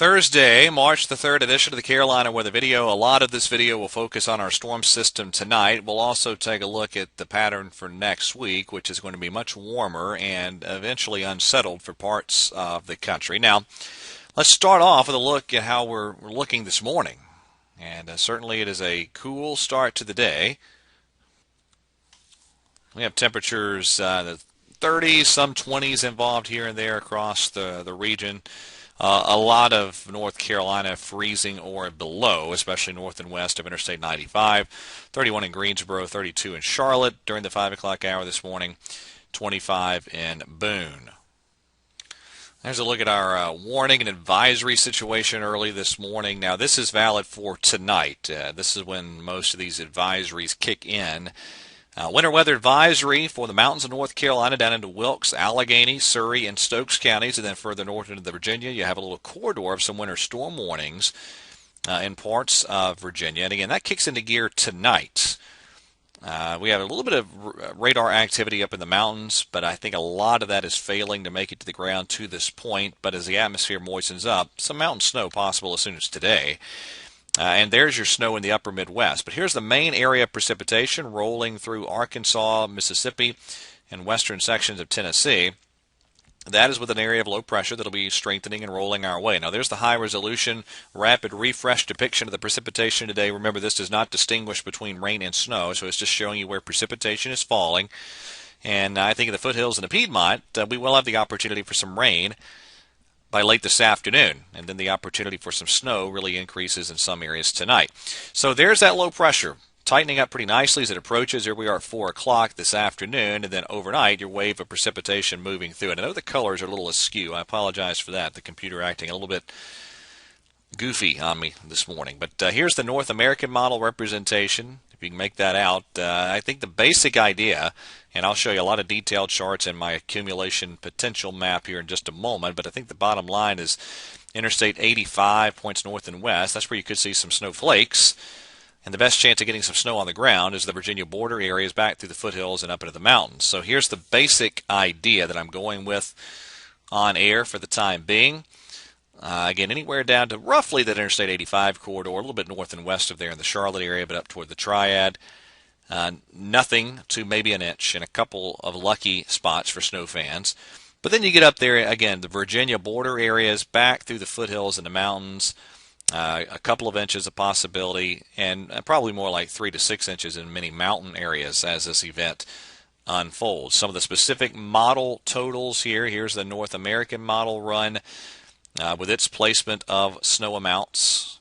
Thursday, March the 3rd edition of the Carolina Weather Video. A lot of this video will focus on our storm system tonight. We'll also take a look at the pattern for next week, which is going to be much warmer and eventually unsettled for parts of the country. Now, let's start off with a look at how we're looking this morning. And certainly it is a cool start to the day. We have temperatures the 30s, some 20s involved here and there across the region. A lot of North Carolina freezing or below, especially north and west of Interstate 95. 31 in Greensboro, 32 in Charlotte during the 5 o'clock hour this morning, 25 in Boone. There's a look at our warning and advisory situation early this morning. Now, this is valid for tonight. This is when most of these advisories kick in. Winter weather advisory for the mountains of North Carolina down into Wilkes, Allegheny, Surry, and Stokes counties, and then further north into the Virginia. You have a little corridor of some winter storm warnings in parts of Virginia. And again, that kicks into gear tonight. We have a little bit of radar activity up in the mountains, but I think a lot of that is failing to make it to the ground to this point. But as the atmosphere moistens up, some mountain snow possible as soon as today. And there's your snow in the upper Midwest. But here's the main area of precipitation rolling through Arkansas, Mississippi, and western sections of Tennessee. That is with an area of low pressure that will be strengthening and rolling our way. Now, there's the high-resolution, rapid refresh depiction of the precipitation today. Remember, this does not distinguish between rain and snow, so it's just showing you where precipitation is falling. And I think in the foothills and the Piedmont, we will have the opportunity for some rain by late this afternoon, and then the opportunity for some snow really increases in some areas tonight. So there's that low pressure tightening up pretty nicely as it approaches. Here we are at 4 o'clock this afternoon, and then overnight your wave of precipitation moving through. And I know the colors are a little askew. I apologize for that. The computer acting a little bit goofy on me this morning. But here's the North American model representation. If you can make that out, I think the basic idea, and I'll show you a lot of detailed charts in my accumulation potential map here in just a moment, but I think the bottom line is Interstate 85 points north and west. That's where you could see some snowflakes. And the best chance of getting some snow on the ground is the Virginia border areas back through the foothills and up into the mountains. So here's the basic idea that I'm going with on air for the time being. Again, anywhere down to roughly that Interstate 85 corridor, a little bit north and west of there in the Charlotte area, but up toward the Triad. Nothing to maybe an inch in a couple of lucky spots for snow fans. But then you get up there, again, the Virginia border areas, back through the foothills and the mountains, a couple of inches of possibility, and probably more like 3 to 6 inches in many mountain areas as this event unfolds. Some of the specific model totals here. Here's the North American model run with its placement of snow amounts.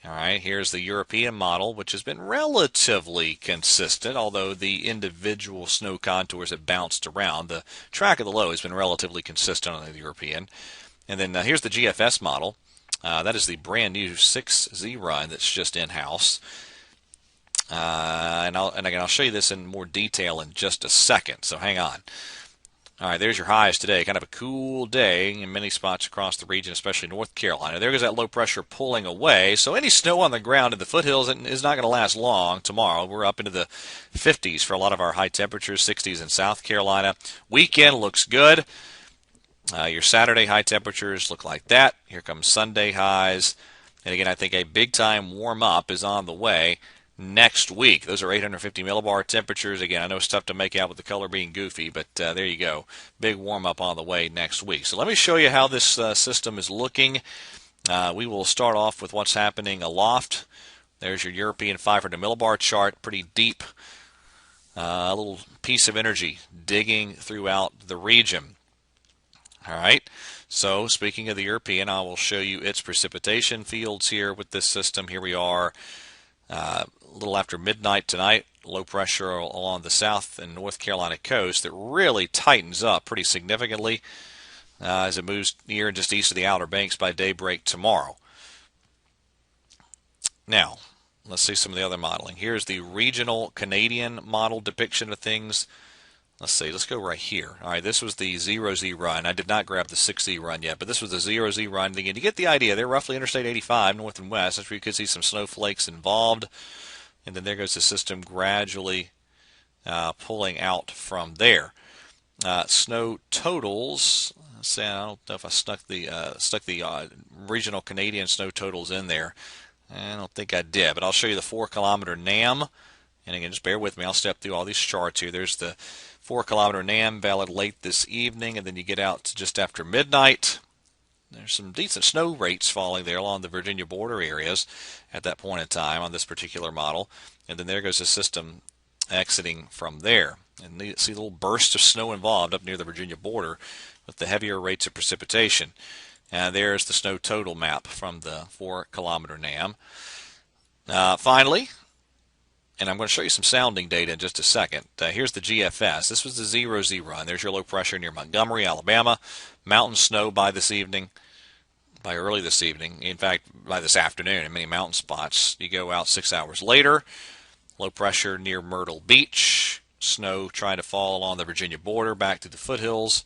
All right, here's the European model, which has been relatively consistent, although the individual snow contours have bounced around. The track of the low has been relatively consistent on the European. And then here's the GFS model. That is the brand new 6Z run that's just in-house. And again, I'll show you this in more detail in just a second, so hang on. All right, there's your highs today. Kind of a cool day in many spots across the region, especially North Carolina. There goes that low pressure pulling away. So any snow on the ground in the foothills is not going to last long tomorrow. We're up into the 50s for a lot of our high temperatures, 60s in South Carolina. Weekend looks good. Your Saturday high temperatures look like that. Here comes Sunday highs. And again, I think a big-time warm-up is on the way next week. Those are 850 millibar temperatures. Again, I know it's tough to make out with the color being goofy, but there you go. Big warm-up on the way next week. So let me show you how this system is looking. We will start off with what's happening aloft. There's your European 500 millibar chart. Pretty deep, a little piece of energy digging throughout the region. All right. So speaking of the European, I will show you its precipitation fields here with this system. Here we are. A little after midnight tonight, low pressure along the South and North Carolina coast that really tightens up pretty significantly as it moves near and just east of the Outer Banks by daybreak tomorrow. Now, let's see some of the other modeling. Here's the regional Canadian model depiction of things. Let's see, let's go right here. All right, this was the 0Z run. I did not grab the 6Z run yet, but this was the 0Z run. Again, you get the idea. They're roughly Interstate 85, north and west. That's where you could see some snowflakes involved. And then there goes the system gradually pulling out from there. Snow totals, Let's see, I don't know if I stuck the regional Canadian snow totals in there. I don't think I did, but I'll show you the 4-kilometer NAM. And again, just bear with me. I'll step through all these charts here. There's the 4-kilometer NAM valid late this evening, and then you get out to just after midnight. There's some decent snow rates falling there along the Virginia border areas at that point in time on this particular model. And then there goes the system exiting from there. And you see a little burst of snow involved up near the Virginia border with the heavier rates of precipitation. And there's the snow total map from the 4-kilometer NAM. Finally, and I'm going to show you some sounding data in just a second. Here's the GFS. This was the 0Z run. There's your low pressure near Montgomery, Alabama. Mountain snow by early this evening. In fact, by this afternoon in many mountain spots. You go out 6 hours later. Low pressure near Myrtle Beach. Snow trying to fall along the Virginia border back to the foothills.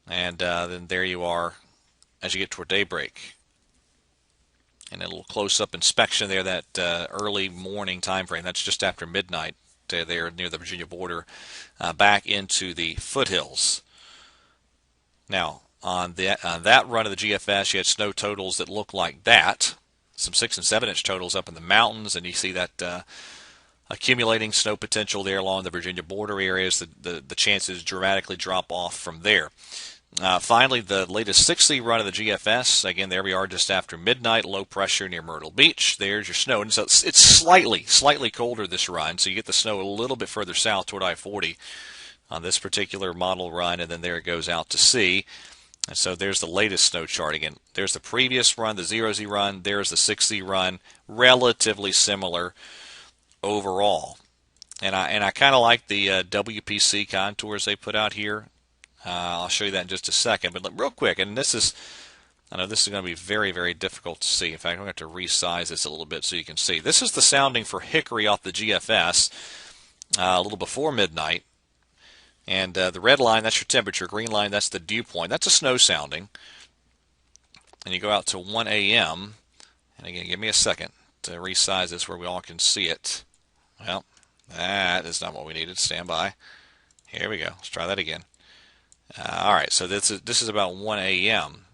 And then there you are as you get toward daybreak. And a little close-up inspection there, that early morning time frame. That's just after midnight there near the Virginia border, back into the foothills. Now, on that run of the GFS, you had snow totals that look like that. Some 6- and 7-inch totals up in the mountains, and you see that accumulating snow potential there along the Virginia border areas. The chances dramatically drop off from there. Finally, the latest 6Z run of the GFS. Again, there we are just after midnight. Low pressure near Myrtle Beach. There's your snow. And so it's slightly colder this run. So you get the snow a little bit further south toward I-40 on this particular model run. And then there it goes out to sea. And so there's the latest snow chart. Again, there's the previous run, the 0Z run. There's the 6Z run. Relatively similar overall. And I kind of like the WPC contours they put out here. I'll show you that in just a second, but real quick, and I know this is going to be very, very difficult to see. In fact, I'm going to have to resize this a little bit so you can see. This is the sounding for Hickory off the GFS a little before midnight. And the red line, that's your temperature. Green line, that's the dew point. That's a snow sounding. And you go out to 1 a.m. And again, give me a second to resize this where we all can see it. Well, that is not what we needed. Stand by. Here we go. Let's try that again. All right, so this is about 1 a.m.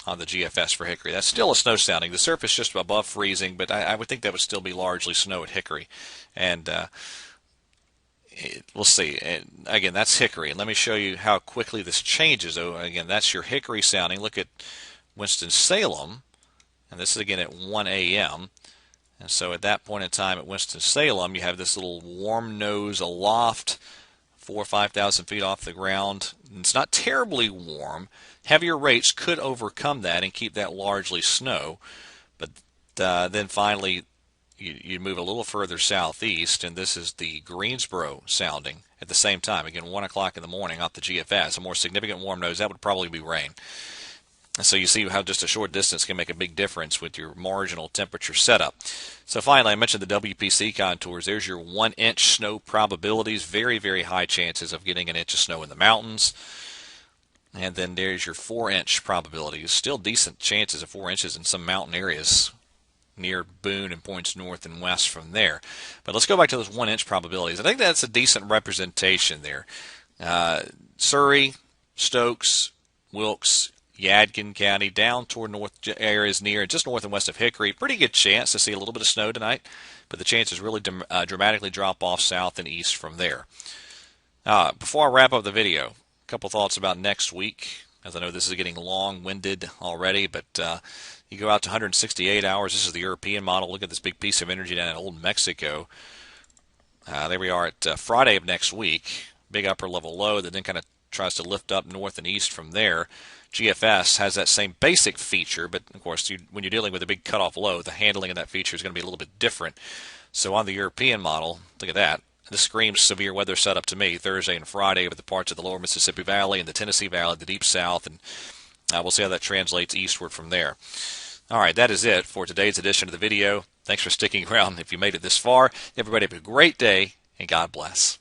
on the GFS for Hickory. That's still a snow sounding. The surface just above freezing, but I would think that would still be largely snow at Hickory. And we'll see. And again, that's Hickory. And let me show you how quickly this changes. Oh, again, that's your Hickory sounding. Look at Winston-Salem, and this is again at 1 a.m. And so at that point in time at Winston-Salem, you have this little warm nose aloft, 4,000 or 5,000 feet off the ground. It's not terribly warm. Heavier rates could overcome that and keep that largely snow. But then finally, you move a little further southeast, and this is the Greensboro sounding at the same time. Again, 1 o'clock in the morning off the GFS. A more significant warm nose, that would probably be rain. And so you see how just a short distance can make a big difference with your marginal temperature setup. So finally, I mentioned the WPC contours. There's your 1-inch snow probabilities. Very, very high chances of getting an inch of snow in the mountains. And then there's your 4-inch probabilities. Still decent chances of 4 inches in some mountain areas near Boone and points north and west from there. But let's go back to those 1-inch probabilities. I think that's a decent representation there. Surrey, Stokes, Wilkes, Yadkin County, down toward north areas near just north and west of Hickory. Pretty good chance to see a little bit of snow tonight, but the chances really dramatically drop off south and east from there. Before I wrap up the video, a couple thoughts about next week, as I know this is getting long-winded already, but you go out to 168 hours. This is the European model. Look at this big piece of energy down in Old Mexico. There we are at Friday of next week. Big upper level low that then kind of tries to lift up north and east from there. GFS has that same basic feature, but of course, when you're dealing with a big cutoff low, the handling of that feature is going to be a little bit different. So on the European model, look at that. This screams severe weather setup to me, Thursday and Friday over the parts of the lower Mississippi Valley and the Tennessee Valley, the deep south, and we'll see how that translates eastward from there. All right, that is it for today's edition of the video. Thanks for sticking around if you made it this far. Everybody have a great day, and God bless.